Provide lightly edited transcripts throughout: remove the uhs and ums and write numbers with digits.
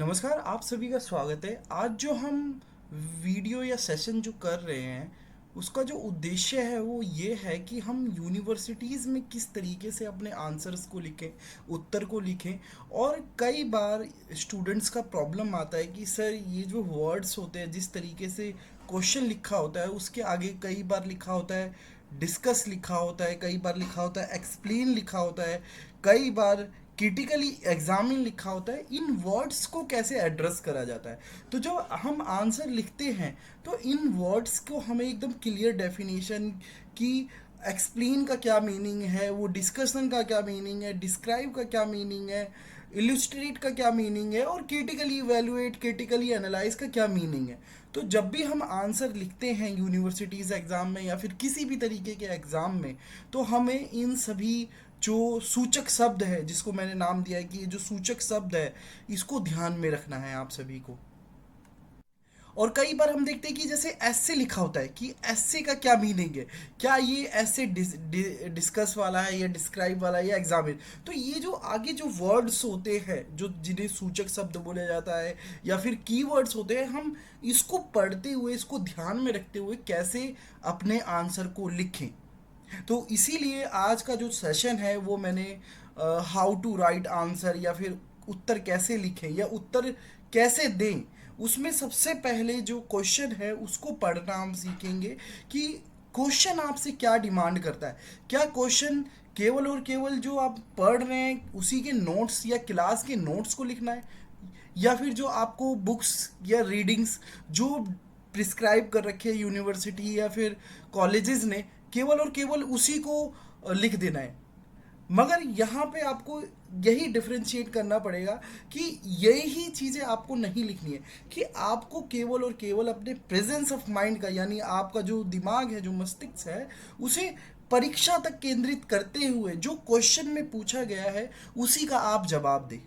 नमस्कार, आप सभी का स्वागत है। आज जो हम वीडियो या सेशन जो कर रहे हैं, उसका जो उद्देश्य है वो ये है कि हम यूनिवर्सिटीज़ में किस तरीके से अपने आंसर्स को लिखें, उत्तर को लिखें। और कई बार स्टूडेंट्स का प्रॉब्लम आता है कि सर ये जो वर्ड्स होते हैं, जिस तरीके से क्वेश्चन लिखा होता है उसके आगे कई बार लिखा होता है डिस्कस, लिखा होता है कई बार, लिखा होता है एक्सप्लेन, लिखा होता है कई बार, क्रिटिकली एग्जामिन लिखा होता है। इन वर्ड्स को कैसे एड्रेस करा जाता है? तो जब हम आंसर लिखते हैं तो इन वर्ड्स को हमें एकदम क्लियर डेफिनेशन की, एक्सप्लेन का क्या मीनिंग है, वो डिस्कशन का क्या मीनिंग है, डिस्क्राइब का क्या मीनिंग है, इल्यूस्ट्रेट का क्या मीनिंग है, और क्रिटिकली इवेलुएट, क्रिटिकली एनालाइज का क्या मीनिंग है। तो जब भी हम आंसर लिखते हैं यूनिवर्सिटीज़ एग्ज़ाम में या फिर किसी भी तरीके के एग्ज़ाम में, तो हमें इन सभी जो सूचक शब्द है, जिसको मैंने नाम दिया है कि ये जो सूचक शब्द है, इसको ध्यान में रखना है आप सभी को। और कई बार हम देखते हैं कि जैसे ऐसे लिखा होता है कि ऐसे का क्या मीनिंग है, क्या ये ऐसे डिस्कस वाला है या डिस्क्राइब वाला है या एग्जामिन। तो ये जो आगे जो वर्ड्स होते हैं, जो जिन्हें सूचक शब्द बोला जाता है या फिर कीवर्ड्स होते हैं, हम इसको पढ़ते हुए, इसको ध्यान में रखते हुए कैसे अपने आंसर को लिखें। तो इसीलिए आज का जो सेशन है वो मैंने हाउ टू राइट आंसर या फिर उत्तर कैसे लिखें या उत्तर कैसे दें, उसमें सबसे पहले जो क्वेश्चन है उसको पढ़ना हम सीखेंगे कि क्वेश्चन आपसे क्या डिमांड करता है। क्या क्वेश्चन केवल और केवल जो आप पढ़ रहे हैं उसी के नोट्स या क्लास के नोट्स को लिखना है, या फिर जो आपको बुक्स या रीडिंग्स जो प्रिस्क्राइब कर रखे हैं यूनिवर्सिटी या फिर कॉलेजेस ने, केवल और केवल उसी को लिख देना है। मगर यहाँ पे आपको यही डिफ्रेंशिएट करना पड़ेगा कि यही चीज़ें आपको नहीं लिखनी है, कि आपको केवल और केवल अपने प्रेजेंस ऑफ माइंड का, यानी आपका जो दिमाग है, जो मस्तिष्क है, उसे परीक्षा तक केंद्रित करते हुए जो क्वेश्चन में पूछा गया है उसी का आप जवाब दें।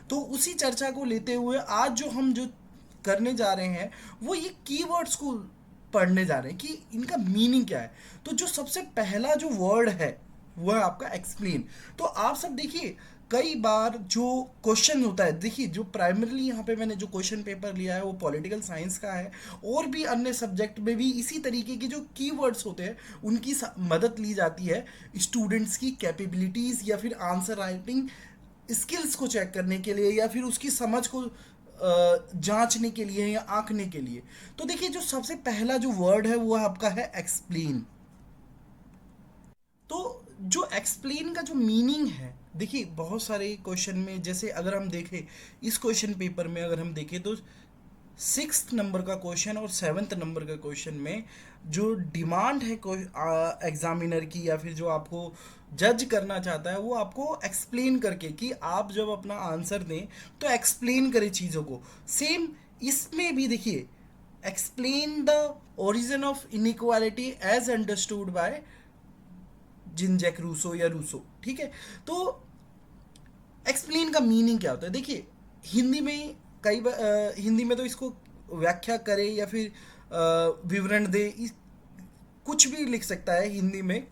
तो उसी चर्चा को लेते हुए आज जो हम जो करने जा रहे हैं वो ये कीवर्ड्स को पढ़ने जा रहे हैं कि इनका मीनिंग क्या है। तो जो सबसे पहला जो वर्ड है वो है आपका एक्सप्लेन। तो आप सब देखिए, कई बार जो क्वेश्चन होता है, देखिए जो प्राइमरीली यहाँ पे मैंने जो क्वेश्चन पेपर लिया है वो पॉलिटिकल साइंस का है, और भी अन्य सब्जेक्ट में भी इसी तरीके के जो कीवर्ड्स होते हैं उनकी मदद ली जाती है स्टूडेंट्स की कैपेबिलिटीज़ या फिर आंसर राइटिंग स्किल्स को चेक करने के लिए या फिर उसकी समझ को जांचने के लिए या आंकने के लिए। तो देखिए जो सबसे पहला जो वर्ड है वो आपका है एक्सप्लेन। तो जो एक्सप्लेन का जो मीनिंग है, देखिए बहुत सारे क्वेश्चन में, जैसे अगर हम देखें इस क्वेश्चन पेपर में, अगर हम देखें तो सिक्स्थ नंबर का क्वेश्चन और सेवन्थ नंबर का क्वेश्चन में जो डिमांड है एग्जामिनर की या फिर जो आपको जज करना चाहता है, वो आपको एक्सप्लेन करके, कि आप जब अपना आंसर दें तो एक्सप्लेन करें चीज़ों को। सेम इसमें भी देखिए, explain the origin of inequality as understood by Jean Jacques Rousseau या रूसो, ठीक है। तो एक्सप्लेन का मीनिंग क्या होता है? देखिए हिंदी में कई बार हिंदी में तो इसको व्याख्या करे या फिर विवरण दे, कुछ भी लिख सकता है हिंदी में,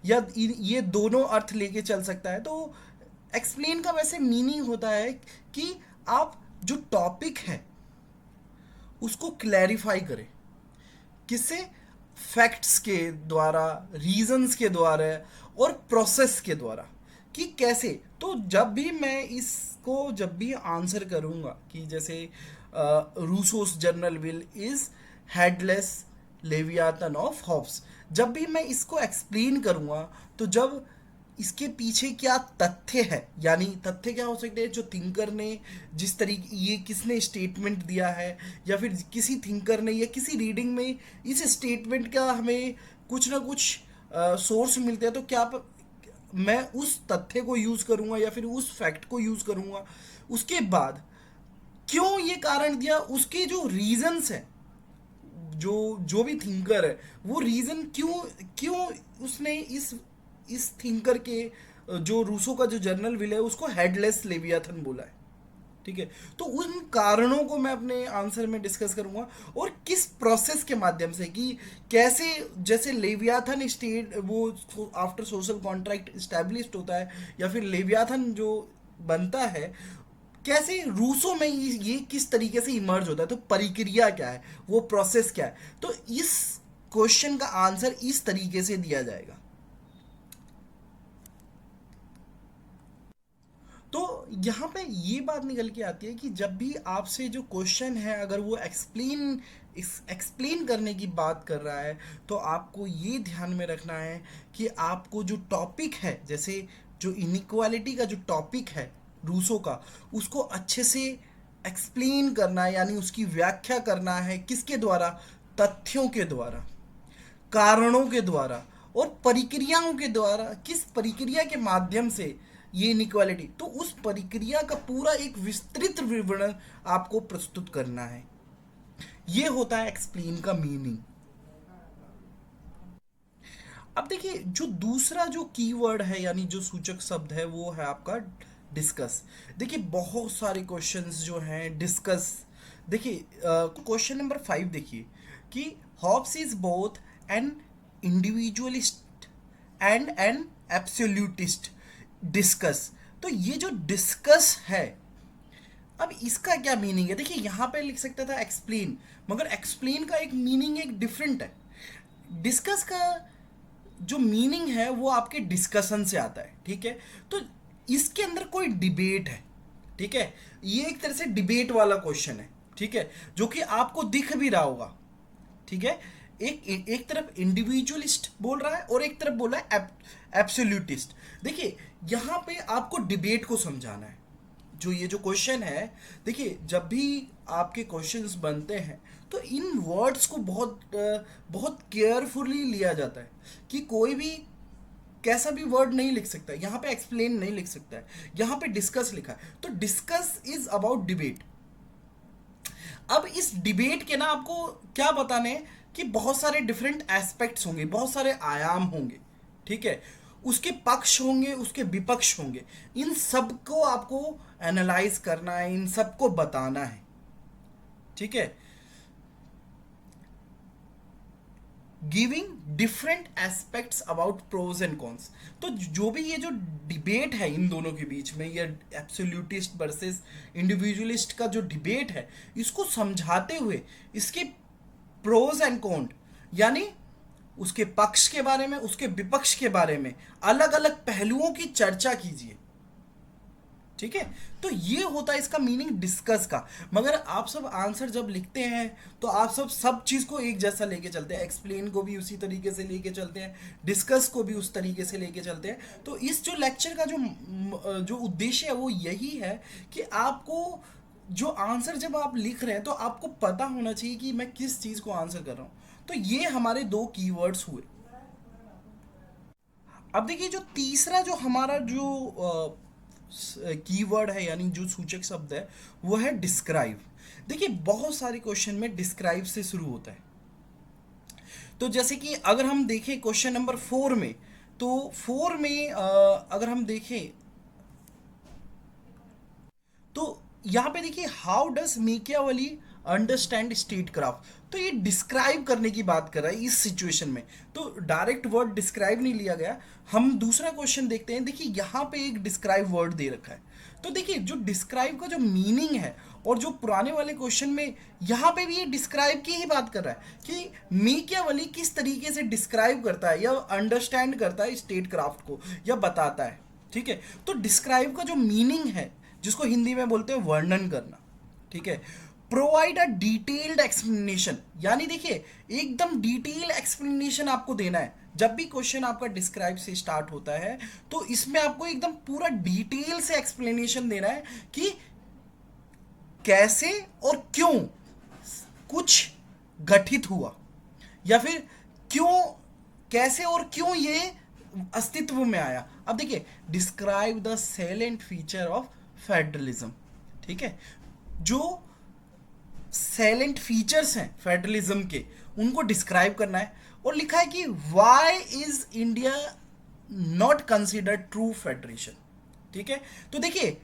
या ये दोनों अर्थ लेके चल सकता है। तो एक्सप्लेन का वैसे मीनिंग होता है कि आप जो टॉपिक है उसको क्लैरिफाई करें। किससे? फैक्ट्स के द्वारा, रीजंस के द्वारा और प्रोसेस के द्वारा, कि कैसे। तो जब भी मैं इसको जब भी आंसर करूंगा कि जैसे Rousseau's general will is headless Leviathan of Hobbes, जब भी मैं इसको एक्सप्लेन करूंगा तो जब इसके पीछे क्या तथ्य है, यानी तथ्य क्या हो सकते हैं, जो थिंकर ने जिस तरीके, ये किसने स्टेटमेंट दिया है, या फिर किसी थिंकर ने या किसी रीडिंग में इस स्टेटमेंट का हमें कुछ ना कुछ सोर्स मिलते हैं, तो क्या मैं उस तथ्य को यूज़ करूंगा या फिर उस फैक्ट को यूज़ करूंगा। उसके बाद क्यों ये कारण दिया, उसके जो रीजंस हैं, जो जो भी थिंकर है वो रीजन क्यों क्यों उसने इस थिंकर के जो रूसो का जो जर्नल विल है उसको हेडलेस लेवियाथन बोला है। ठीक है। तो उन कारणों को मैं अपने आंसर में डिस्कस करूंगा, और किस प्रोसेस के माध्यम से, कि कैसे, जैसे लेवियाथन स्टेट वो आफ्टर सोशल कॉन्ट्रैक्ट स्टैब्लिश्ड होता है, या फिर लेवियाथन जो बनता है, कैसे रूसों में ये किस तरीके से इमर्ज होता है, तो प्रक्रिया क्या है, वो प्रोसेस क्या है। तो इस क्वेश्चन का आंसर इस तरीके से दिया जाएगा। तो यहाँ पे ये बात निकल के आती है कि जब भी आपसे जो क्वेश्चन है, अगर वो एक्सप्लेन करने की बात कर रहा है, तो आपको ये ध्यान में रखना है कि आपको जो टॉपिक है, जैसे जो इनिक्वालिटी का जो टॉपिक है रूसों का, उसको अच्छे से एक्सप्लेन करना है, यानी उसकी व्याख्या करना है, किसके द्वारा, तथ्यों के द्वारा, कारणों के द्वारा, और प्रक्रियाओं के द्वारा, किस प्रक्रिया के माध्यम से ये इनइक्वालिटी, तो उस प्रक्रिया का पूरा एक विस्तृत विवरण आपको प्रस्तुत करना है। ये होता है एक्सप्लेन का मीनिंग। अब देखिए, जो दूसरा जो कीवर्ड है, यानी जो सूचक शब्द है, वो है आपका डिस्कस। देखिए, बहुत सारे क्वेश्चंस जो हैं डिस्कस। देखिए, क्वेश्चन नंबर 5 देखिए, कि Hobbes is both an individualist and an absolutist. Discuss, तो ये जो डिस्कस है, अब इसका क्या मीनिंग है। देखिए, यहाँ पे लिख सकता था एक्सप्लेन, मगर एक्सप्लेन का एक मीनिंग एक डिफरेंट है। डिस्कस का जो मीनिंग है वो आपके डिस्कशन से आता है, ठीक है। तो इसके अंदर कोई डिबेट है, ठीक है। ये एक तरह से डिबेट वाला क्वेश्चन है, ठीक है, जो कि आपको दिख भी रहा होगा, ठीक है। एक तरफ इंडिविजुअलिस्ट बोल रहा है, और एक तरफ बोल रहा है एब्सोल्यूटिस्ट। देखिए, यहाँ पे आपको डिबेट को समझाना है। जो ये जो क्वेश्चन है, देखिए, जब भी आपके क्वेश्चंस बनते हैं, तो इन वर्ड्स को बहुत केयरफुली लिया जाता है, कि कोई भी कैसा भी वर्ड नहीं लिख सकता है। यहाँ पे एक्सप्लेन नहीं लिख सकता है, यहाँ पे डिस्कस लिखा है, तो डिस्कस इज अबाउट डिबेट। अब इस डिबेट के ना आपको क्या बताने हैं, कि बहुत सारे डिफरेंट एस्पेक्ट्स होंगे, बहुत सारे आयाम होंगे, ठीक है। उसके पक्ष होंगे, उसके विपक्ष होंगे, इन सबको आपको एनालाइज करना है, इन सबको बताना है, ठीक है। Giving different aspects about pros and cons. तो जो भी ये जो डिबेट है इन दोनों के बीच में, ये एब्सोल्यूटिस्ट वर्सेस इंडिविजुअलिस्ट का जो डिबेट है, इसको समझाते हुए इसके प्रोज एंड कॉन, यानी उसके पक्ष के बारे में, उसके विपक्ष के बारे में, अलग अलग पहलुओं की चर्चा कीजिए, ठीक है। तो ये होता है इसका मीनिंग डिस्कस का। मगर आप सब आंसर जब लिखते हैं, तो आप सब चीज़ को एक जैसा लेके चलते हैं, एक्सप्लेन को भी उसी तरीके से लेके चलते हैं, डिस्कस को भी उस तरीके से लेके चलते हैं। तो इस जो लेक्चर का जो उद्देश्य है, वो यही है कि आपको जो आंसर जब आप लिख रहे हैं, तो आपको पता होना चाहिए कि मैं किस चीज़ को आंसर कर रहा हूँ। तो ये हमारे दो कीवर्ड्स हुए। अब देखिए, जो तीसरा जो हमारा जो कीवर्ड है, यानी जो सूचक शब्द है, वो है डिस्क्राइब। देखिए, बहुत सारे क्वेश्चन में डिस्क्राइब से शुरू होता है। तो जैसे कि अगर हम देखें क्वेश्चन नंबर 4 में, तो 4 में अगर हम देखें, तो यहाँ पे देखिए, how does Machiavelli understand state craft ये डिस्क्राइब करने की बात कर रहा है इस सिचुएशन में, तो डायरेक्ट वर्ड डिस्क्राइब नहीं लिया गया। हम दूसरा क्वेश्चन देखते हैं। देखिए, यहाँ पे एक डिस्क्राइब वर्ड दे रखा है। तो देखिए, जो डिस्क्राइब का जो मीनिंग है, और जो पुराने वाले क्वेश्चन में, यहाँ पे भी ये डिस्क्राइब की ही बात कर रहा है, कि मेकियावली किस तरीके से डिस्क्राइब करता है, या अंडरस्टैंड करता है स्टेट क्राफ्ट को, या बताता है, ठीक है। तो डिस्क्राइब का जो मीनिंग है, जिसको हिंदी में बोलते हैं वर्णन करना, ठीक है। प्रोवाइड अ डिटेल्ड एक्सप्लेनेशन, यानी देखिए, एकदम डिटेल एक्सप्लेनेशन आपको देना है। जब भी क्वेश्चन आपका डिस्क्राइब से स्टार्ट होता है, तो इसमें आपको एकदम पूरा डिटेल से एक्सप्लेनेशन देना है, कि कैसे और क्यों कुछ गठित हुआ, या फिर क्यों, कैसे और क्यों ये अस्तित्व में आया। अब देखिए, describe the salient feature of federalism, ठीक है। जो सैलेंट फीचर्स हैं फेडरलिज्म के, उनको डिस्क्राइब करना है। और लिखा है कि why is India not considered true federation, ठीक है। तो देखिए,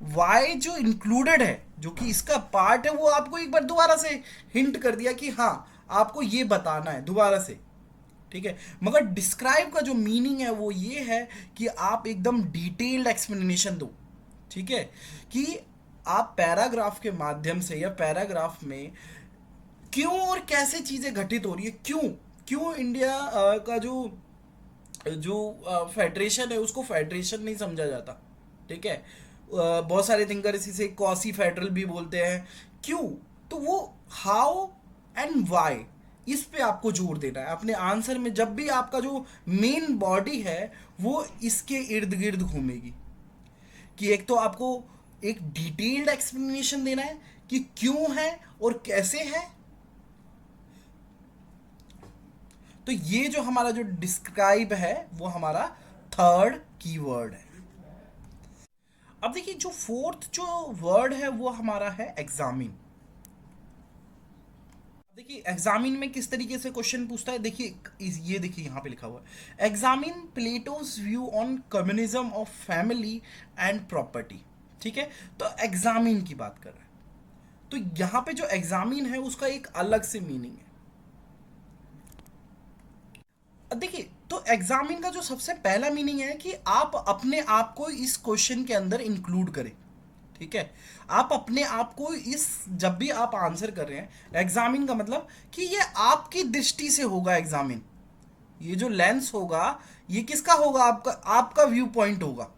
वाई जो इंक्लूडेड है, जो कि इसका पार्ट है, वो आपको एक बार दोबारा से हिंट कर दिया कि हाँ आपको ये बताना है दोबारा से। ठीक है, मगर डिस्क्राइब का जो मीनिंग है वो ये है कि आप एकदम डिटेल्ड एक्सप्लेनेशन दो। ठीक है, कि आप पैराग्राफ के माध्यम से या पैराग्राफ में क्यों और कैसे चीजें घटित हो रही है, क्यों क्यों इंडिया का जो जो फेडरेशन है उसको फेडरेशन नहीं समझा जाता। ठीक है, बहुत सारे थिंकर इसे कॉसी फेडरल भी बोलते हैं, क्यों, तो वो हाउ एंड वाई, इस पे आपको जोर देना है अपने आंसर में। जब भी आपका जो मेन बॉडी है वो इसके इर्द गिर्द घूमेगी, कि एक तो आपको एक डिटेल्ड एक्सप्लेनेशन देना है कि क्यों है और कैसे है। तो ये जो हमारा जो डिस्क्राइब है वो हमारा थर्ड कीवर्ड है। अब देखिए जो फोर्थ जो वर्ड है वो हमारा है एग्जामिन। देखिए एग्जामिन में किस तरीके से क्वेश्चन पूछता है, देखिए ये देखिए यहाँ पे लिखा हुआ है, examine Plato's view on communism of family and property. ठीक है, तो एग्जामिन की बात कर रहे हैं, तो यहाँ पे जो एग्जामिन है उसका एक अलग से मीनिंग है। देखिए तो एग्जामिन का जो सबसे पहला मीनिंग है कि आप अपने आप को इस क्वेश्चन के अंदर इंक्लूड करें। ठीक है, आप अपने आप को इस, जब भी आप आंसर कर रहे हैं, एग्जामिन का मतलब कि ये आपकी दृष्टि से होगा एग्जामिन, ये जो लेंस होगा ये किसका होगा, आपका आपका व्यू पॉइंट होगा।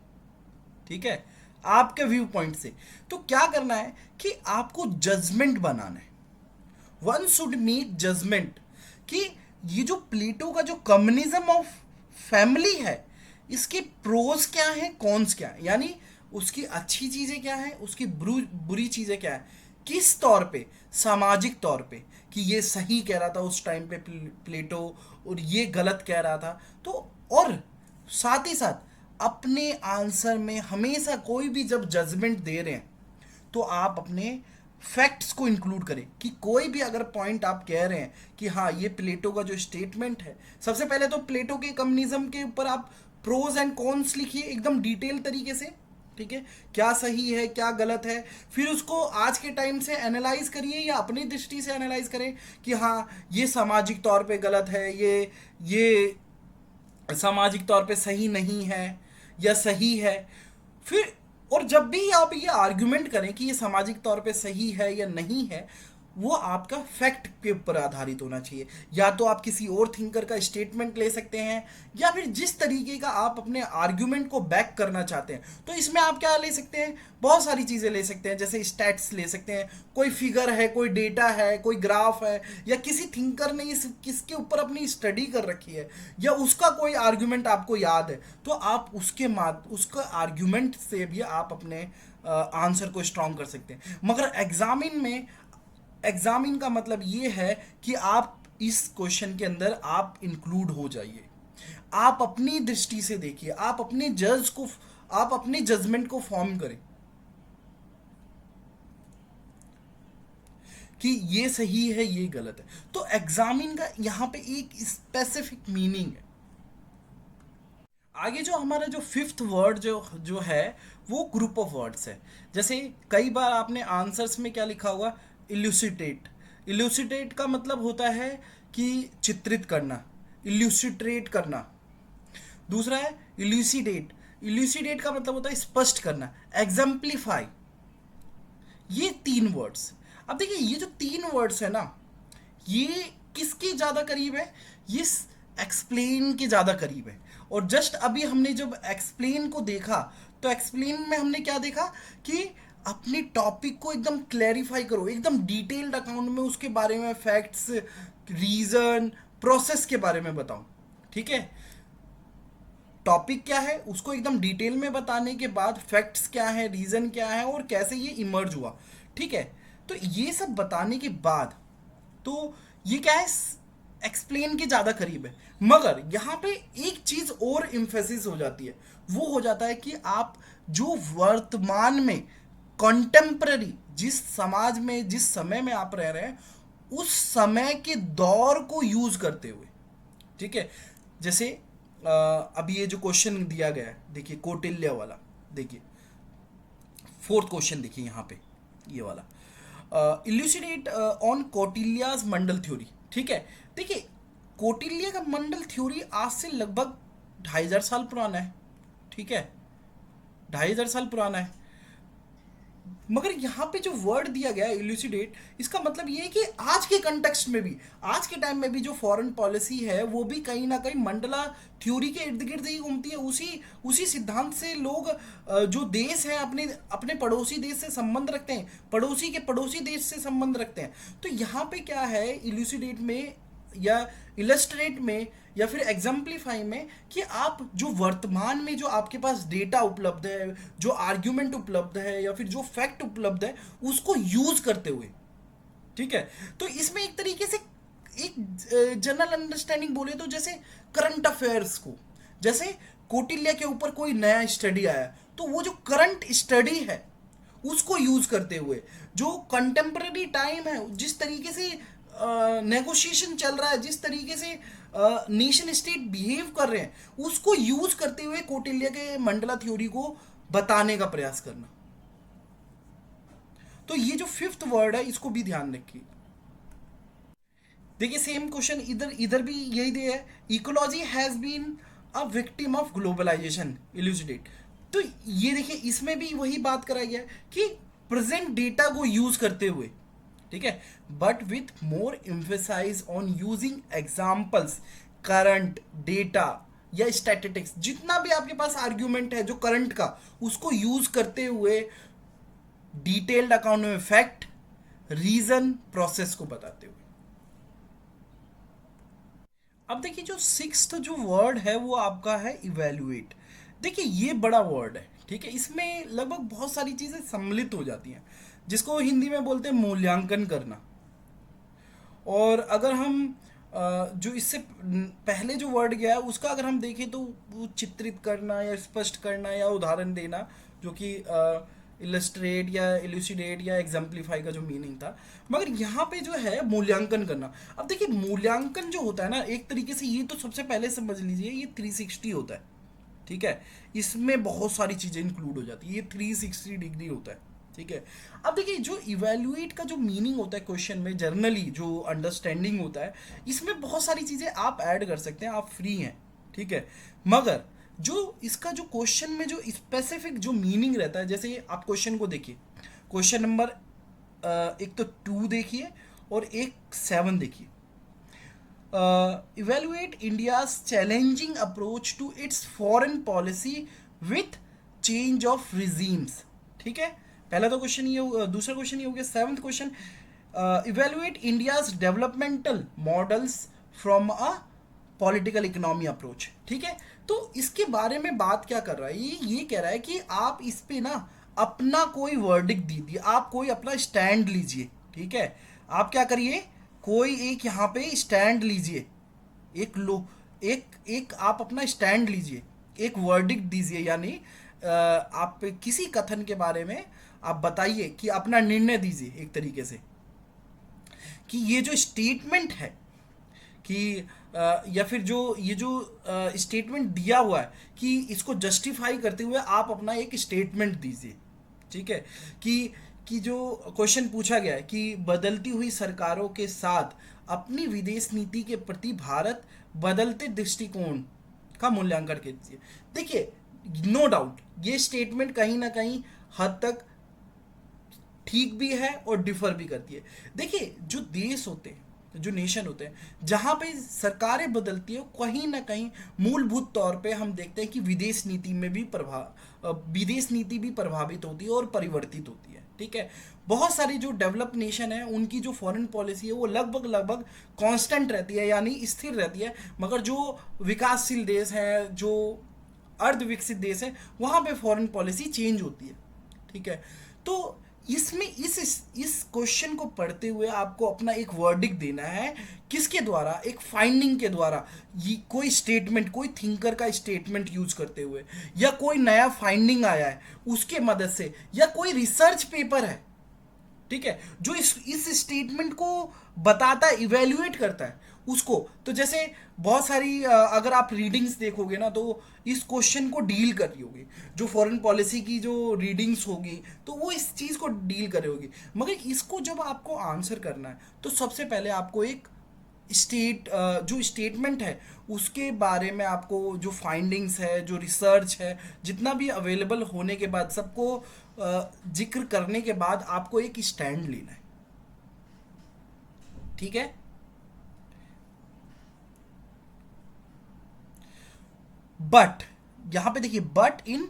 ठीक है, आपके व्यू पॉइंट से। तो क्या करना है कि आपको जजमेंट बनाना है, वन शुड मेक जजमेंट, कि ये जो प्लेटो का जो कम्युनिज्म ऑफ फैमिली है इसके प्रोज क्या है, कॉन्स क्या है, यानी उसकी अच्छी चीजें क्या है, उसकी बुरी चीजें क्या है, किस तौर पे, सामाजिक तौर पे, कि ये सही कह रहा था उस टाइम पे प्लेटो और ये गलत कह रहा था। तो और साथ ही साथ अपने आंसर में हमेशा कोई भी जब जजमेंट दे रहे हैं तो आप अपने फैक्ट्स को इंक्लूड करें, कि कोई भी अगर पॉइंट आप कह रहे हैं कि हाँ ये प्लेटो का जो स्टेटमेंट है, सबसे पहले तो प्लेटो के कम्युनिज्म के ऊपर आप प्रोज एंड कॉन्स लिखिए एकदम डिटेल तरीके से। ठीक है, क्या सही है क्या गलत है, फिर उसको आज के टाइम से एनालाइज करिए या अपनी दृष्टि से एनालाइज करें कि हाँ ये सामाजिक तौर पे गलत है, ये सामाजिक तौर पे सही नहीं है या सही है। फिर और जब भी आप ये आर्गुमेंट करें कि ये सामाजिक तौर पे सही है या नहीं है, वो आपका फैक्ट के ऊपर आधारित होना चाहिए। या तो आप किसी और थिंकर का स्टेटमेंट ले सकते हैं, या फिर जिस तरीके का आप अपने आर्गुमेंट को बैक करना चाहते हैं, तो इसमें आप क्या ले सकते हैं, बहुत सारी चीज़ें ले सकते हैं, जैसे स्टैट्स ले सकते हैं, कोई फिगर है, कोई डेटा है, कोई ग्राफ है, या किसी थिंकर ने इस किसके ऊपर अपनी स्टडी कर रखी है, या उसका कोई आर्गुमेंट आपको याद है, तो आप उसका आर्गुमेंट से भी आप अपने आंसर को स्ट्रॉन्ग कर सकते हैं। मगर एग्जामिन का मतलब ये है कि आप इस क्वेश्चन के अंदर आप इंक्लूड हो जाइए, आप अपनी दृष्टि से देखिए, आप अपने जजमेंट को फॉर्म करें कि ये सही है ये गलत है। तो एग्जामिन का यहाँ पे एक स्पेसिफिक मीनिंग है। आगे जो हमारा जो फिफ्थ वर्ड जो जो है वो ग्रुप ऑफ वर्ड्स है। जैसे कई बार आपने आंसर्स में क्या लिखा हुआ, इल्यूसिटेट। इल्यूसिटेट का मतलब होता है कि चित्रित करना, इल्यूसिट्रेट करना। दूसरा है इल्यूसिडेट। इल्यूसिडेट का मतलब होता है स्पष्ट करना, एग्जाम्पलीफाई। ये तीन वर्ड्स। अब देखिए ये जो तीन वर्ड्स है ना, ये किसके ज़्यादा करीब है, ये एक्सप्लेन के ज़्यादा करीब है। और जस्ट अभी हमने जब एक्सप्लेन को देखा, तो एक्सप्लेन में हमने क्या देखा कि अपने टॉपिक को एकदम क्लैरिफाई करो, एकदम डिटेल्ड अकाउंट में उसके बारे में फैक्ट्स, रीज़न, प्रोसेस के बारे में बताओ। ठीक है, टॉपिक क्या है उसको एकदम डिटेल में बताने के बाद फैक्ट्स क्या है, रीज़न क्या है और कैसे ये इमर्ज हुआ। ठीक है, तो ये सब बताने के बाद तो ये क्या है, एक्सप्लेन के ज़्यादा करीब है। मगर यहाँ पे एक चीज़ और इम्फेसिस हो जाती है, वो हो जाता है कि आप जो वर्तमान में कॉन्टेम्प्ररी जिस समाज में जिस समय में आप रह रहे हैं उस समय के दौर को यूज करते हुए। ठीक है, जैसे अभी ये जो क्वेश्चन दिया गया है देखिए कौटिल्य वाला, देखिए फोर्थ क्वेश्चन देखिए यहाँ पे, ये वाला, इल्यूसिडेट ऑन कौटिल्याज मंडल थ्योरी। ठीक है, देखिए कौटिल्य का मंडल थ्योरी आज से लगभग 2500 साल पुराना है। ठीक है, 2500 साल पुराना है। मगर यहाँ पे जो वर्ड दिया गया है इल्यूसिडेट, इसका मतलब ये है कि आज के कंटेक्स्ट में भी, आज के टाइम में भी जो फॉरेन पॉलिसी है वो भी कहीं ना कहीं मंडला थ्योरी के इर्द गिर्द ही घूमती है। उसी उसी सिद्धांत से लोग जो देश हैं अपने अपने पड़ोसी देश से संबंध रखते हैं, पड़ोसी के पड़ोसी देश से संबंध रखते हैं। तो यहाँ पे क्या है इल्यूसिडेट में या इलस्ट्रेट में या फिर एग्जाम्पलीफाई में, कि आप जो वर्तमान में जो आपके पास डेटा उपलब्ध है, जो आर्ग्यूमेंट उपलब्ध है या फिर जो फैक्ट उपलब्ध है, उसको यूज करते हुए। ठीक है, तो इसमें एक तरीके से एक जनरल अंडरस्टैंडिंग बोले तो जैसे करंट अफेयर्स को, जैसे कौटिल्य के ऊपर कोई नया स्टडी आया तो वो जो करंट स्टडी है उसको यूज करते हुए, जो कंटेम्पररी टाइम है, जिस तरीके से नेगोशिएशन चल रहा है, जिस तरीके से नेशन स्टेट बिहेव कर रहे हैं, उसको यूज करते हुए कौटिल्य के मंडला थ्योरी को बताने का प्रयास करना। तो ये जो फिफ्थ वर्ड है इसको भी ध्यान रखिए। देखिए सेम क्वेश्चन इधर इधर भी यही दिया है, ecology has been a victim of globalisation elucidate. तो ये देखिए इसमें भी वही बात करा गया कि प्रेजेंट डेटा को यूज करते हुए, ठीक है, but with more emphasise on using examples, current data या स्टैटिस्टिक्स, जितना भी आपके पास आर्ग्यूमेंट है जो करंट का, उसको यूज करते हुए डिटेल्ड अकाउंट में फैक्ट, रीजन, प्रोसेस को बताते हुए। अब देखिए जो सिक्स्थ जो वर्ड है वो आपका है इवेल्युएट। देखिए ये बड़ा वर्ड है, ठीक है, इसमें लगभग बहुत सारी चीजें सम्मिलित हो जाती हैं, जिसको हिंदी में बोलते हैं मूल्यांकन करना। और अगर हम जो इससे पहले जो वर्ड गया है उसका अगर हम देखें तो वो चित्रित करना या स्पष्ट करना या उदाहरण देना, जो कि इलस्ट्रेट या इल्यूसिडेट या एग्जाम्पलीफाई का जो मीनिंग था। मगर यहाँ पे जो है मूल्यांकन करना। अब देखिए मूल्यांकन जो होता है ना, एक तरीके से ये तो सबसे पहले समझ लीजिए ये 360 होता है। ठीक है, इसमें बहुत सारी चीज़ें इंक्लूड हो जाती है, ये 360 डिग्री होता है। ठीक है, अब देखिए जो इवेल्युएट का जो मीनिंग होता है क्वेश्चन में, जर्नली जो अंडरस्टैंडिंग होता है, इसमें बहुत सारी चीज़ें आप ऐड कर सकते हैं, आप फ्री हैं। ठीक है, मगर जो इसका जो क्वेश्चन में जो स्पेसिफिक जो मीनिंग रहता है, जैसे आप क्वेश्चन को देखिए, क्वेश्चन नंबर एक तो 2 देखिए और एक 7 देखिए। Evaluate India's challenging approach to its foreign policy with change of regimes. ठीक है, पहला तो क्वेश्चन ये, दूसरा क्वेश्चन ये हो गया। Seventh question, evaluate India's developmental models from a political economy approach. ठीक है, तो इसके बारे में बात क्या कर रहा है, ये कह रहा है कि आप इस पे ना अपना कोई वर्डिक्ट दीजिए, आप कोई अपना स्टैंड लीजिए। ठीक है, आप क्या करिए, कोई एक यहाँ पे स्टैंड लीजिए, एक लो एक एक आप अपना स्टैंड लीजिए, एक वर्डिक्ट दीजिए, यानी आप किसी कथन के बारे में आप बताइए कि अपना निर्णय दीजिए एक तरीके से, कि ये जो स्टेटमेंट है कि या फिर जो ये जो स्टेटमेंट दिया हुआ है कि इसको जस्टिफाई करते हुए आप अपना एक स्टेटमेंट दीजिए। ठीक है, कि जो क्वेश्चन पूछा गया है कि बदलती हुई सरकारों के साथ अपनी विदेश नीति के प्रति भारत बदलते दृष्टिकोण का मूल्यांकन कीजिए। देखिए नो डाउट ये स्टेटमेंट कहीं ना कहीं हद तक ठीक भी है और डिफर भी करती है। देखिए जो देश होते हैं, जो नेशन होते हैं, जहाँ पे सरकारें बदलती है, कहीं ना कहीं मूलभूत तौर पे हम देखते हैं कि विदेश नीति में भी विदेश नीति भी प्रभावित होती है और परिवर्तित होती है। ठीक है, बहुत सारी जो डेवलप नेशन है उनकी जो फॉरेन पॉलिसी है वो लगभग लगभग कांस्टेंट रहती है, यानी स्थिर रहती है। मगर जो विकासशील देश हैं, जो अर्ध विकसित देश है, वहाँ पे फॉरेन पॉलिसी चेंज होती है। ठीक है, तो इसमें इस क्वेश्चन को पढ़ते हुए आपको अपना एक वर्डिक्ट देना है, किसके द्वारा, एक फाइंडिंग के द्वारा, ये कोई स्टेटमेंट, कोई थिंकर का स्टेटमेंट यूज करते हुए, या कोई नया फाइंडिंग आया है उसके मदद से, या कोई रिसर्च पेपर है, ठीक है, जो इस स्टेटमेंट को बताता है, इवेल्युएट करता है, उसको। तो जैसे बहुत सारी अगर आप रीडिंग्स देखोगे ना तो इस क्वेश्चन को डील कर रही होगी, जो फॉरेन पॉलिसी की जो रीडिंग्स होगी तो वो इस चीज़ को डील कर रही होगी। मगर इसको जब आपको आंसर करना है तो सबसे पहले आपको एक जो स्टेटमेंट है उसके बारे में आपको जो फाइंडिंग्स है, जो रिसर्च है, जितना भी अवेलेबल होने के बाद सबको जिक्र करने के बाद आपको एक स्टैंड लेना है। ठीक है। बट यहां पे देखिए, बट इन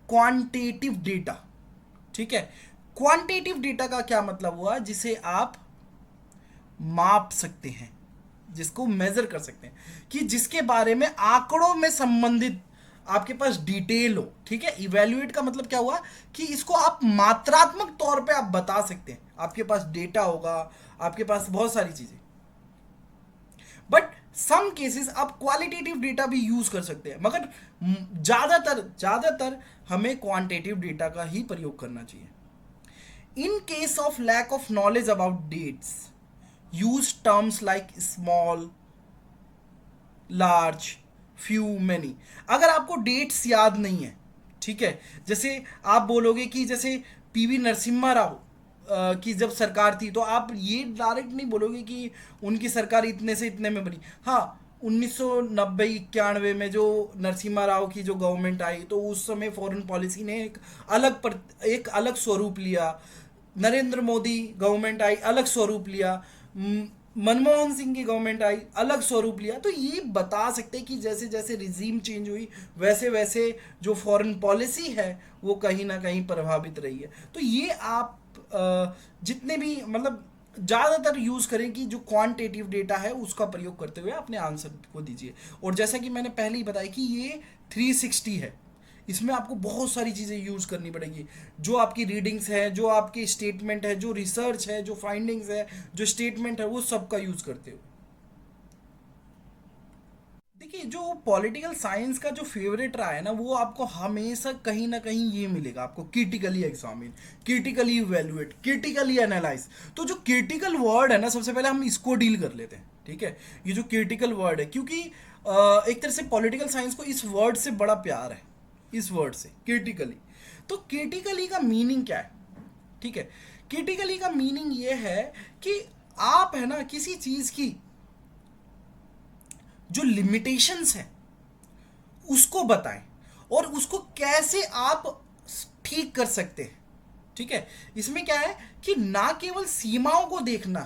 क्वांटिटेटिव डेटा। ठीक है। क्वांटिटेटिव डेटा का क्या मतलब हुआ? जिसे आप माप सकते हैं, जिसको मेजर कर सकते हैं, कि जिसके बारे में आंकड़ों में संबंधित आपके पास डिटेल हो। ठीक है। इवेल्युएट का मतलब क्या हुआ कि इसको आप मात्रात्मक तौर पे आप बता सकते हैं, आपके पास डेटा होगा, आपके पास बहुत सारी चीजें। बट सम केसेस आप क्वालिटेटिव डेटा भी यूज कर सकते हैं, मगर ज्यादातर ज्यादातर हमें क्वांटिटेटिव डेटा का ही प्रयोग करना चाहिए। In case of lack of knowledge about dates, use terms like small, large, few, many. अगर आपको डेट्स याद नहीं है, ठीक है, जैसे आप बोलोगे कि जैसे पीवी नरसिम्हा राव की जब सरकार थी, तो आप ये डायरेक्ट नहीं बोलोगे कि उनकी सरकार इतने से इतने में बनी। हाँ, 1990-91 में जो नरसिम्हा राव की जो गवर्नमेंट आई तो उस समय फॉरेन पॉलिसी ने एक अलग स्वरूप लिया। नरेंद्र मोदी गवर्नमेंट आई, अलग स्वरूप लिया। मनमोहन सिंह की गवर्नमेंट आई, अलग स्वरूप लिया। तो ये बता सकते हैं कि जैसे जैसे रिजीम चेंज हुई वैसे वैसे जो फॉरेन पॉलिसी है वो कहीं ना कहीं प्रभावित रही है। तो ये आप जितने भी मतलब ज़्यादातर यूज़ करें कि जो क्वांटिटेटिव डेटा है उसका प्रयोग करते हुए अपने आंसर को दीजिए। और जैसा कि मैंने पहले ही बताया कि ये 360 है, इसमें आपको बहुत सारी चीज़ें यूज़ करनी पड़ेगी। जो आपकी रीडिंग्स है, जो आपकी स्टेटमेंट है, जो रिसर्च है, जो फाइंडिंग्स है, जो स्टेटमेंट है, वो सबका यूज़ करते हो। देखिए, जो पॉलिटिकल साइंस का जो फेवरेट रहा है ना, वो आपको हमेशा कहीं ना कहीं ये मिलेगा, आपको critically examine, critically evaluate, critically analyse. तो जो क्रिटिकल वर्ड है ना, सबसे पहले हम इसको डील कर लेते हैं। ठीक है। ये जो क्रिटिकल वर्ड है, क्योंकि एक तरह से पॉलिटिकल साइंस को इस वर्ड से बड़ा प्यार है, इस वर्ड से, क्रिटिकली। तो क्रिटिकली का मीनिंग क्या है? ठीक है। क्रिटिकली का मीनिंग ये है कि आप है ना किसी चीज की जो लिमिटेशंस है उसको बताएं और उसको कैसे आप ठीक कर सकते हैं। ठीक है। इसमें क्या है कि ना केवल सीमाओं को देखना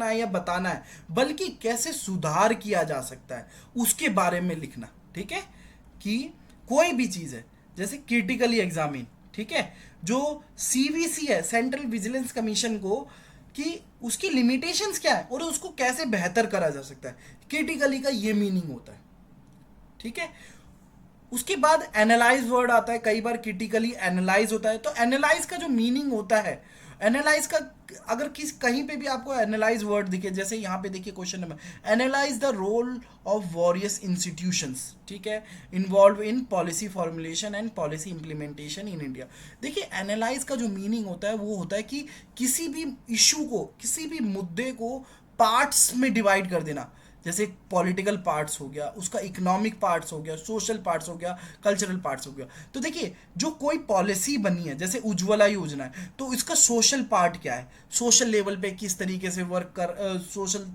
है या बताना है, बल्कि कैसे सुधार किया जा सकता है उसके बारे में लिखना। ठीक है। कि कोई भी चीज है, जैसे क्रिटिकली एग्जामिन। ठीक है। जो सीवीसी है, सेंट्रल विजिलेंस कमीशन को, कि उसकी लिमिटेशंस क्या है और उसको कैसे बेहतर करा जा सकता है, क्रिटिकली का ये मीनिंग होता है। ठीक है। उसके बाद एनालाइज वर्ड आता है, कई बार क्रिटिकली एनालाइज होता है। तो एनालाइज का जो मीनिंग होता है, एनालाइज का अगर कहीं पे भी आपको एनालाइज वर्ड दिखे, जैसे यहाँ पे देखिए question number, analyse the role of various institutions, ठीक है, involve in policy formulation and policy implementation in India. देखिए, एनालाइज का जो मीनिंग होता है वो होता है कि किसी भी इशू को, किसी भी मुद्दे को पार्ट्स में डिवाइड कर देना। जैसे पॉलिटिकल पार्ट्स हो गया, उसका इकोनॉमिक पार्ट्स हो गया, सोशल पार्ट्स हो गया, कल्चरल पार्ट्स हो गया। तो देखिए, जो कोई पॉलिसी बनी है, जैसे उज्ज्वला योजना है, तो इसका सोशल पार्ट क्या है, सोशल लेवल पे किस तरीके से सोशल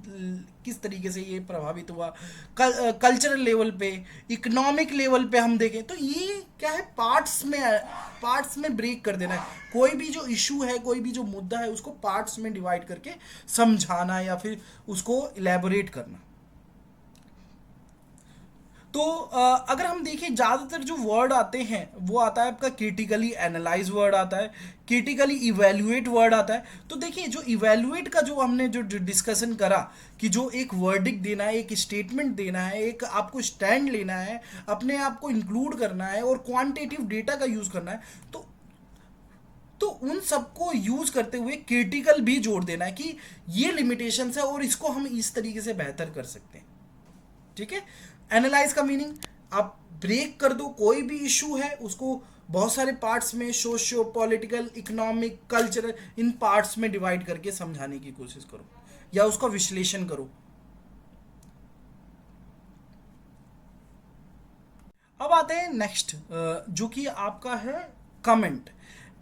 किस तरीके से ये प्रभावित हुआ, कल्चरल लेवल पे, इकोनॉमिक लेवल पे हम देखें तो ये क्या है, पार्ट्स में ब्रेक कर देना है। कोई भी जो इशू है, कोई भी जो मुद्दा है, उसको पार्ट्स में डिवाइड करके समझाना या फिर उसको इलेबोरेट करना। तो अगर हम देखें, ज़्यादातर जो वर्ड आते हैं वो आता है आपका क्रिटिकली एनालाइज वर्ड आता है, क्रिटिकली इवेल्युएट वर्ड आता है। तो देखिए, जो इवेल्युएट का जो हमने जो डिस्कशन करा कि जो एक वर्डिक्ट देना है, एक स्टेटमेंट देना है, एक आपको स्टैंड लेना है, अपने आप को इंक्लूड करना है और क्वांटिटेटिव डेटा का यूज़ करना है, तो उन सबको यूज करते हुए क्रिटिकल भी जोड़ देना है कि ये लिमिटेशंस है और इसको हम इस तरीके से बेहतर कर सकते हैं। ठीक है। एनालाइज का मीनिंग, आप ब्रेक कर दो, कोई भी इशू है उसको बहुत सारे पार्ट्स में, सोशियो पॉलिटिकल, इकोनॉमिक, कल्चरल, इन पार्ट्स में डिवाइड करके समझाने की कोशिश करो। या उसका विश्लेषण करो। अब आते हैं नेक्स्ट, जो कि आपका है कमेंट।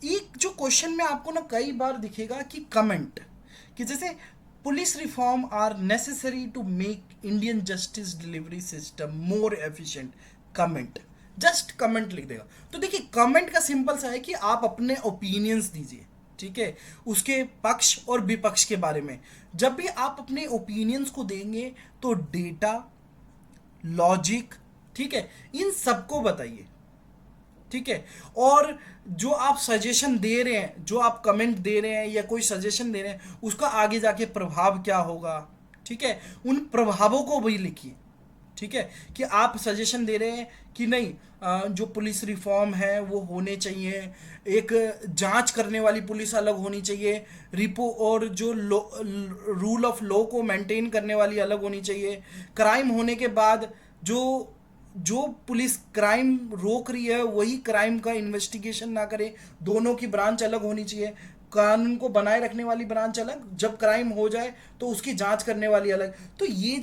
एक जो क्वेश्चन में आपको ना कई बार दिखेगा कि कमेंट, कि जैसे police reform are necessary to make Indian justice delivery system more efficient, comment, just comment लिख देगा। तो देखिए कमेंट का सिंपल सा है कि आप अपने ओपिनियंस दीजिए, ठीक है, उसके पक्ष और विपक्ष के बारे में। जब भी आप अपने ओपिनियंस को देंगे तो डेटा, लॉजिक, ठीक है, इन सबको बताइए, ठीक है। और जो आप सजेशन दे रहे हैं, जो आप कमेंट दे रहे हैं या कोई सजेशन दे रहे हैं, उसका आगे जाके प्रभाव क्या होगा, ठीक है, उन प्रभावों को भी लिखिए, ठीक है। कि आप सजेशन दे रहे हैं कि नहीं, जो पुलिस रिफॉर्म है वो होने चाहिए, एक जांच करने वाली पुलिस अलग होनी चाहिए, रिपो और जो रूल ऑफ लॉ को मेंटेन करने वाली अलग होनी चाहिए, क्राइम होने के बाद जो जो पुलिस क्राइम रोक रही है वही क्राइम का इन्वेस्टिगेशन ना करे, दोनों की ब्रांच अलग होनी चाहिए, कानून को बनाए रखने वाली ब्रांच अलग, जब क्राइम हो जाए तो उसकी जांच करने वाली अलग। तो ये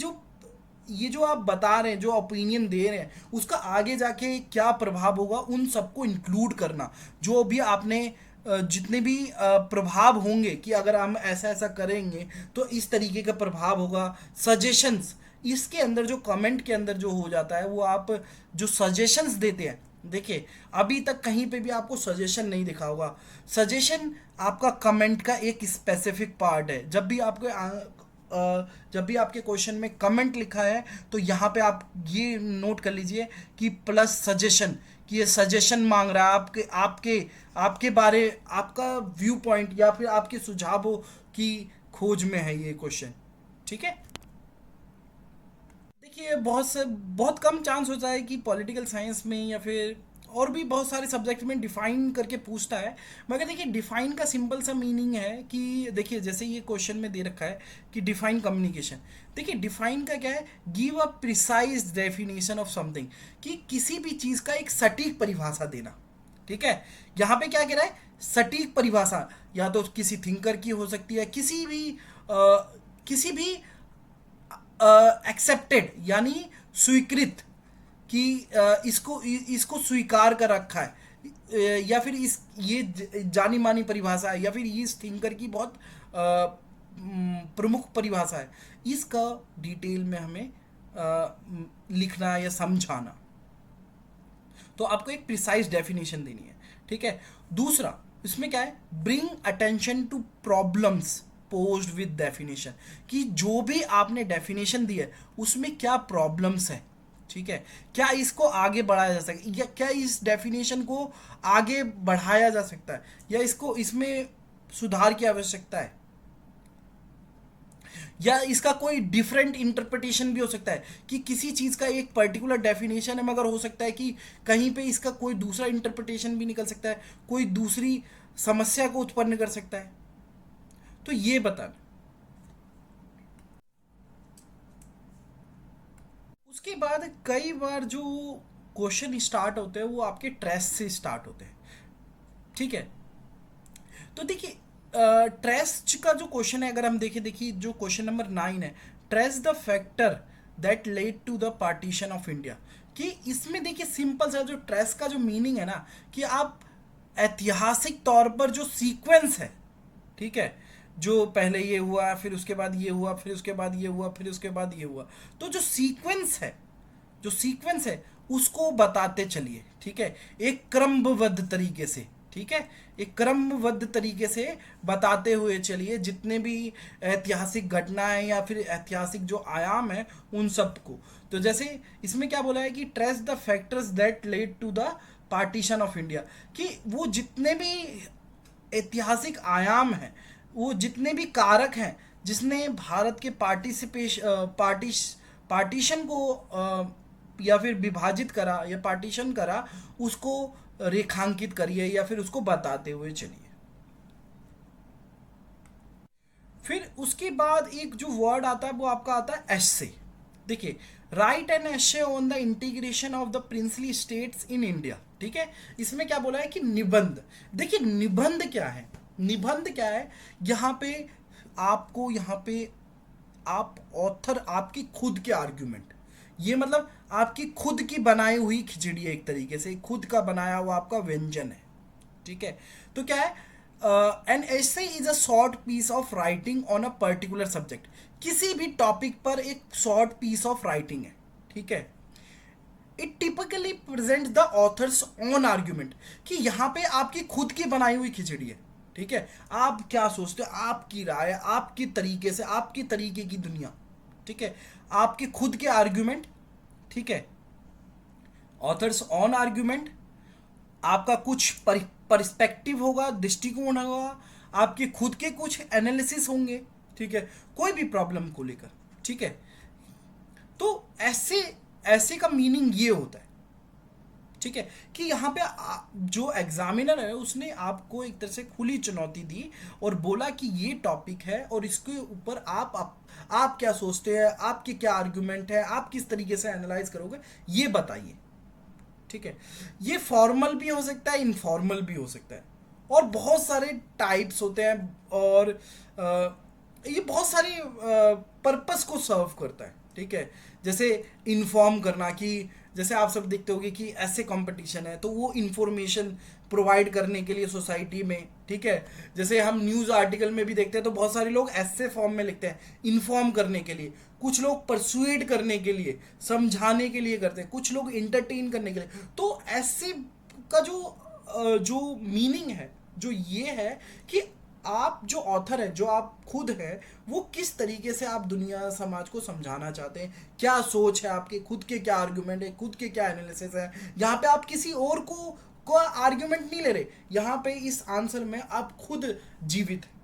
जो आप बता रहे हैं, जो ओपिनियन दे रहे हैं, उसका आगे जाके क्या प्रभाव होगा, उन सबको इंक्लूड करना। जो भी आपने जितने भी प्रभाव होंगे कि अगर हम ऐसा ऐसा करेंगे तो इस तरीके का प्रभाव होगा, सजेशंस, इसके अंदर जो कमेंट के अंदर जो हो जाता है वो आप जो सजेशंस देते हैं, देखिए अभी तक कहीं पे भी आपको सजेशन नहीं दिखा होगा। सजेशन आपका कमेंट का एक स्पेसिफिक पार्ट है। जब भी आपके क्वेश्चन में कमेंट लिखा है तो यहाँ पे आप ये नोट कर लीजिए कि प्लस सजेशन, कि ये सजेशन मांग रहा है आपके आपके आपके बारे, आपका व्यू पॉइंट या फिर आपके सुझावों की खोज में है ये क्वेश्चन, ठीक है। देखिए बहुत कम चांस होता है कि पॉलिटिकल साइंस में या फिर और भी बहुत सारे सब्जेक्ट में डिफाइन करके पूछता है। मगर देखिए डिफाइन का सिंपल सा मीनिंग है कि देखिए जैसे ये क्वेश्चन में दे रखा है कि डिफाइन कम्युनिकेशन। देखिए डिफाइन का क्या है, give a precise definition of something, कि किसी भी चीज़ का एक सटीक परिभाषा देना, ठीक है। यहाँ पे क्या कह रहा है, सटीक परिभाषा, या तो किसी थिंकर की हो सकती है, किसी भी एक्सेप्टेड यानी स्वीकृत, कि इसको स्वीकार कर रखा है, या फिर ये जानी मानी परिभाषा है, या फिर इस थिंकर की बहुत प्रमुख परिभाषा है, इसका डिटेल में हमें लिखना या समझाना। तो आपको एक प्रिसाइज डेफिनेशन देनी है, ठीक है। दूसरा इसमें क्या है, bring attention to problems posed with definition, कि जो भी आपने डेफिनेशन दी है उसमें क्या प्रॉब्लम्स है, ठीक है, क्या इसको आगे बढ़ाया जा सकता है, या क्या इस डेफिनेशन को आगे बढ़ाया जा सकता है, या इसको इसमें सुधार की आवश्यकता है, या इसका कोई डिफरेंट इंटरप्रिटेशन भी हो सकता है, कि किसी चीज़ का एक पर्टिकुलर डेफिनेशन है मगर हो सकता है कि कहीं पे इसका कोई दूसरा इंटरप्रिटेशन भी निकल सकता है, कोई दूसरी समस्या को उत्पन्न कर सकता है। तो ये बताना। उसके बाद कई बार जो क्वेश्चन स्टार्ट होते हैं वो आपके ट्रेस से स्टार्ट होते हैं, ठीक है। तो देखिए ट्रेस का जो क्वेश्चन है, अगर हम देखें, देखिए जो क्वेश्चन नंबर 9 है, trace the factor that led to the partition of India, कि इसमें देखिए सिंपल सा जो ट्रेस का जो मीनिंग है ना, कि आप ऐतिहासिक तौर पर जो सीक्वेंस है, ठीक है, जो पहले ये हुआ, फिर उसके बाद ये हुआ, फिर उसके बाद ये हुआ, फिर उसके बाद ये हुआ, तो जो सीक्वेंस है उसको बताते चलिए, ठीक है, एक क्रमबद्ध तरीके से, ठीक है, एक क्रमबद्ध तरीके से बताते हुए चलिए, जितने भी ऐतिहासिक घटनाएं या फिर ऐतिहासिक जो आयाम है उन सबको। तो जैसे इसमें क्या बोला है कि trace the factors that led to the partition of India, कि वो जितने भी ऐतिहासिक आयाम हैं, वो जितने भी कारक हैं जिसने भारत के पार्टीशन को या फिर विभाजित करा या पार्टीशन करा, उसको रेखांकित करिए या फिर उसको बताते हुए चलिए। फिर उसके बाद एक जो वर्ड आता है वो आपका आता है एस्से। देखिए, write an essay on the integration of the princely states in India, ठीक है। इसमें क्या बोला है कि निबंध। देखिए निबंध क्या है, निबंध क्या है, यहाँ पे आपको यहाँ पे आप ऑथर आपकी खुद के आर्ग्यूमेंट, ये मतलब आपकी खुद की बनाई हुई खिचड़ी है, एक तरीके से खुद का बनाया हुआ आपका व्यंजन है। ठीक है। तो क्या है, an essay is a short piece of writing on a particular subject. किसी भी टॉपिक पर एक शॉर्ट पीस ऑफ राइटिंग है। ठीक है। It typically present the author's own argument, कि यहाँ पे आपकी खुद की बनाई हुई खिचड़ी है। ठीक है। आप क्या सोचते हो, आपकी राय, आपकी तरीके से, आपकी तरीके की दुनिया। ठीक है। आपके खुद के आर्ग्यूमेंट। ठीक है। ऑथर्स ऑन आर्ग्यूमेंट, आपका कुछ पर्सपेक्टिव होगा, दृष्टिकोण होगा, आपके खुद के कुछ एनालिसिस होंगे। ठीक है। कोई भी प्रॉब्लम को लेकर। ठीक है। तो ऐसे ऐसे का मीनिंग ये होता है। ठीक है, कि यहाँ पे जो एग्जामिनर है उसने आपको एक तरह से खुली चुनौती दी और बोला कि ये टॉपिक है और इसके ऊपर आप क्या सोचते हैं, आपके क्या आर्गुमेंट है, आप किस तरीके से एनालाइज करोगे, ये बताइए। ठीक है। ये फॉर्मल भी हो सकता है, इनफॉर्मल भी हो सकता है, और बहुत सारे टाइप्स होते हैं, और ये बहुत सारी पर्पस को सर्व करता है। ठीक है। जैसे इन्फॉर्म करना, कि जैसे आप सब देखते होगे कि ऐसे कंपटीशन है तो वो इंफॉर्मेशन प्रोवाइड करने के लिए सोसाइटी में। ठीक है। जैसे हम न्यूज़ आर्टिकल में भी देखते हैं तो बहुत सारे लोग ऐसे फॉर्म में लिखते हैं इन्फॉर्म करने के लिए, कुछ लोग परसुएड करने के लिए, समझाने के लिए करते हैं, कुछ लोग इंटरटेन करने के लिए। तो ऐसे का जो मीनिंग है, जो ये है कि आप जो ऑथर है, जो आप खुद हैं, वो किस तरीके से आप दुनिया समाज को समझाना चाहते हैं, क्या सोच है आपके, खुद के क्या आर्गुमेंट है, खुद के क्या एनालिसिस है। यहाँ पे आप किसी और को आर्गुमेंट नहीं ले रहे, यहाँ पे इस आंसर में आप खुद जीवित हैं।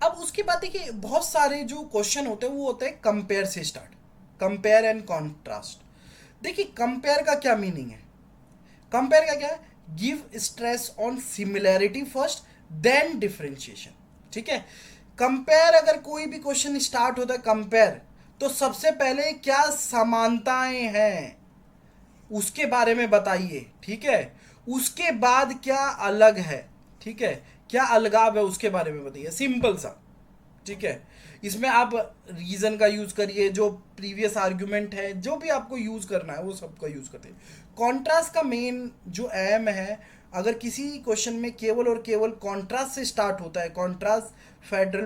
अब उसके बाद देखिए, बहुत सारे जो क्वेश्चन होते हैं वो होते हैं कंपेयर से स्टार्ट, कंपेयर एंड कॉन्ट्रास्ट। देखिए कंपेयर का क्या मीनिंग है, कंपेयर का क्या है, give stress on similarity first then differentiation. ठीक है। कंपेयर, अगर कोई भी क्वेश्चन स्टार्ट होता है कंपेयर, तो सबसे पहले क्या समानताएं हैं उसके बारे में बताइए। ठीक है। उसके बाद क्या अलग है, ठीक है, क्या अलगाव है उसके बारे में बताइए, सिंपल सा। ठीक है। इसमें आप रीजन का यूज करिए, जो प्रीवियस आर्गुमेंट है, जो भी आपको यूज करना है वो सबका यूज करते हैं। कॉन्ट्रास्ट का मेन जो एम है, अगर किसी क्वेश्चन में केवल और केवल कॉन्ट्रास्ट से स्टार्ट होता है, contrast federal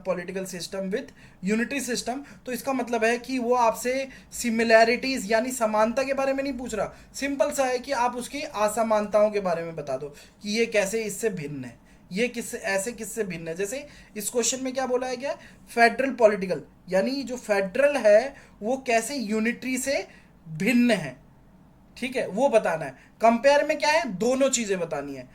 political system with unity system, तो इसका मतलब है कि वो आपसे सिमिलैरिटीज यानी समानता के बारे में नहीं पूछ रहा, सिंपल सा है कि आप उसकी असमानताओं के बारे में बता दो कि ये कैसे इससे भिन्न है, ये किससे ऐसे किससे भिन्न है। जैसे इस क्वेश्चन में क्या बोला है, क्या फेडरल पॉलिटिकल, यानी जो फेडरल है वो कैसे यूनिटरी से भिन्न है। ठीक है, वो बताना है। कंपेयर में क्या है, दोनों चीजें बतानी है,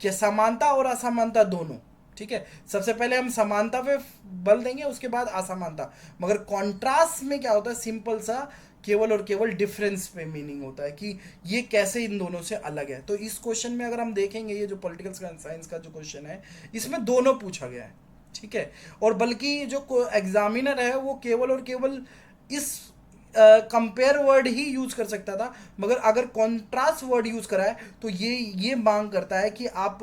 कि समानता और असमानता दोनों। ठीक है। सबसे पहले हम समानता पे बल देंगे, उसके बाद असमानता। मगर कॉन्ट्रास्ट में क्या होता है, सिंपल सा केवल और केवल डिफरेंस पे मीनिंग होता है कि ये कैसे इन दोनों से अलग है। तो इस क्वेश्चन में अगर हम देखेंगे, ये जो पॉलिटिकल साइंस का जो क्वेश्चन है, इसमें दोनों पूछा गया है। ठीक है। और बल्कि जो एग्जामिनर है वो केवल और केवल इस कंपेयर वर्ड ही यूज कर सकता था, मगर अगर कॉन्ट्रास्ट वर्ड यूज करा है तो ये मांग करता है कि आप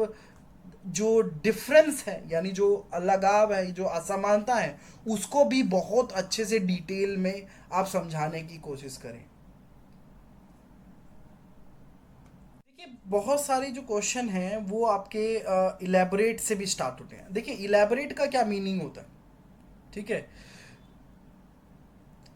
जो डिफरेंस है, यानी जो अलगाव है, जो असमानता है, उसको भी बहुत अच्छे से डिटेल में आप समझाने की कोशिश करें। देखिए बहुत सारे जो क्वेश्चन हैं वो आपके इलेबोरेट से भी स्टार्ट होते हैं। देखिए इलेबोरेट का क्या मीनिंग होता है। ठीक है।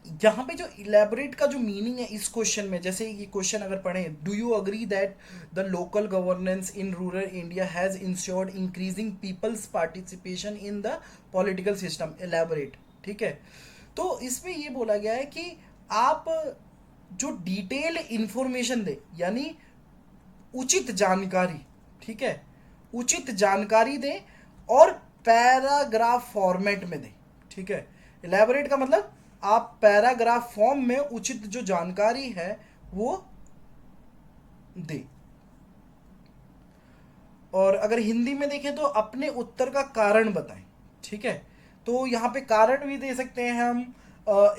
यहाँ पे जो इलेबोरेट का जो मीनिंग है इस क्वेश्चन में, जैसे ये क्वेश्चन अगर पढ़ें, do you agree that the local governance in rural India has insured increasing peoples participation in the political system, elaborate. ठीक है। तो इसमें ये बोला गया है कि आप जो डिटेल इंफॉर्मेशन दे, यानी उचित जानकारी। ठीक है। उचित जानकारी दें और पैराग्राफ फॉर्मेट में दें। ठीक है। इलेबोरेट का मतलब आप पैराग्राफ फॉर्म में उचित जो जानकारी है वो दें। और अगर हिंदी में देखें तो अपने उत्तर का कारण बताएं। ठीक है। तो यहाँ पे कारण भी दे सकते हैं हम,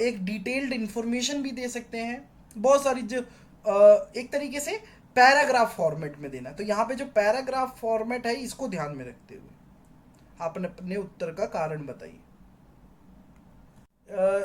एक डिटेल्ड इंफॉर्मेशन भी दे सकते हैं, बहुत सारी जो एक तरीके से पैराग्राफ फॉर्मेट में देना। तो यहाँ पे जो पैराग्राफ फॉर्मेट है इसको ध्यान में रखते हुए। आप अपने उत्तर का कारण बताइए।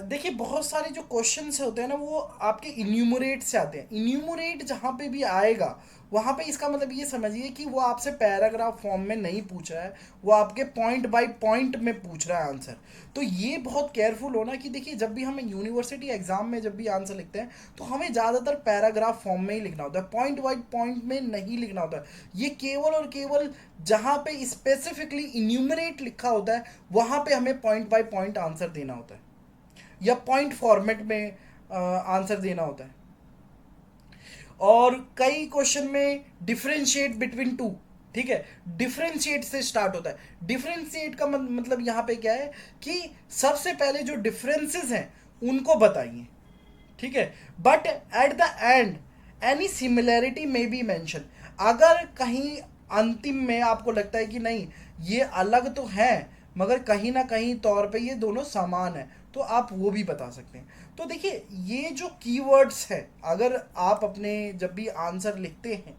देखिए बहुत सारे जो क्वेश्चंस होते हैं ना वो आपके इन्यूमरेट से आते हैं। इन्यूमरेट जहाँ पे भी आएगा वहाँ पे इसका मतलब ये समझिए कि वो आपसे पैराग्राफ फॉर्म में नहीं पूछ रहा है, वो आपके पॉइंट बाय पॉइंट में पूछ रहा है आंसर। तो ये बहुत केयरफुल होना कि देखिए जब भी हमें यूनिवर्सिटी एग्जाम में जब भी आंसर लिखते हैं तो हमें ज़्यादातर पैराग्राफ फॉर्म में ही लिखना होता है, पॉइंट बाय पॉइंट में नहीं लिखना होता है। ये केवल और केवल जहाँ पे स्पेसिफिकली इन्यूमरेट लिखा होता है वहाँ पे हमें पॉइंट बाय पॉइंट आंसर देना होता है या पॉइंट फॉर्मेट में आंसर देना होता है। और कई क्वेश्चन में डिफरेंशिएट बिटवीन टू, ठीक है, डिफरेंशिएट से स्टार्ट होता है। डिफरेंशिएट का मतलब यहाँ पे क्या है कि सबसे पहले जो डिफरेंसेस हैं उनको बताइए, ठीक है। But at the end any similarity में बी मेंशन। अगर कहीं अंतिम में आपको लगता है कि नहीं ये अलग तो है मगर कहीं ना कहीं तौर पे ये दोनों समान है तो आप वो भी बता सकते हैं। तो देखिए ये जो कीवर्ड्स है अगर आप अपने जब भी आंसर लिखते हैं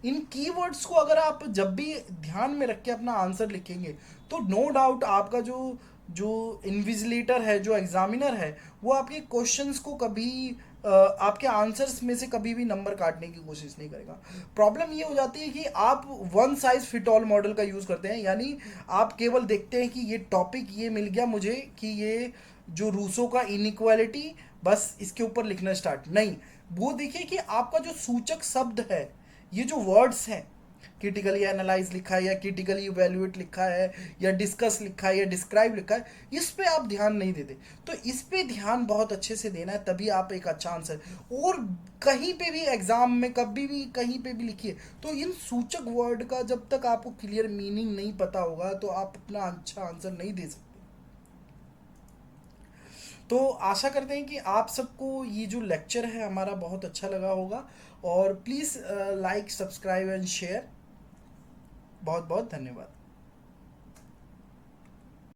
इन कीवर्ड्स को अगर आप जब भी ध्यान में रख के अपना आंसर लिखेंगे तो नो डाउट आपका जो जो इन्विजिलेटर है, जो एग्जामिनर है, वो आपके क्वेश्चंस को कभी आपके आंसर्स में से कभी भी नंबर काटने की कोशिश नहीं करेगा। प्रॉब्लम ये हो जाती है कि आप one size fit all model का यूज़ करते हैं, यानी आप केवल देखते हैं कि ये टॉपिक ये मिल गया मुझे कि ये जो रूसो का इनइक्वालिटी, बस इसके ऊपर लिखना स्टार्ट नहीं। वो देखिए कि आपका जो सूचक शब्द है, ये जो वर्ड्स हैं, क्रिटिकली एनालाइज लिखा है या क्रिटिकली इवेल्युएट लिखा है या डिस्कस लिखा है या डिस्क्राइब लिखा है, इस पे आप ध्यान नहीं देते। तो इस पे ध्यान बहुत अच्छे से देना है तभी आप एक अच्छा आंसर। और कहीं पे भी एग्जाम में कभी भी कहीं पे भी लिखिए तो इन सूचक वर्ड का जब तक आपको क्लियर मीनिंग नहीं पता होगा तो आप अपना अच्छा आंसर नहीं दे सकते। तो आशा करते हैं कि आप सबको ये जो लेक्चर है हमारा बहुत अच्छा लगा होगा। और please like subscribe and share. बहुत बहुत धन्यवाद।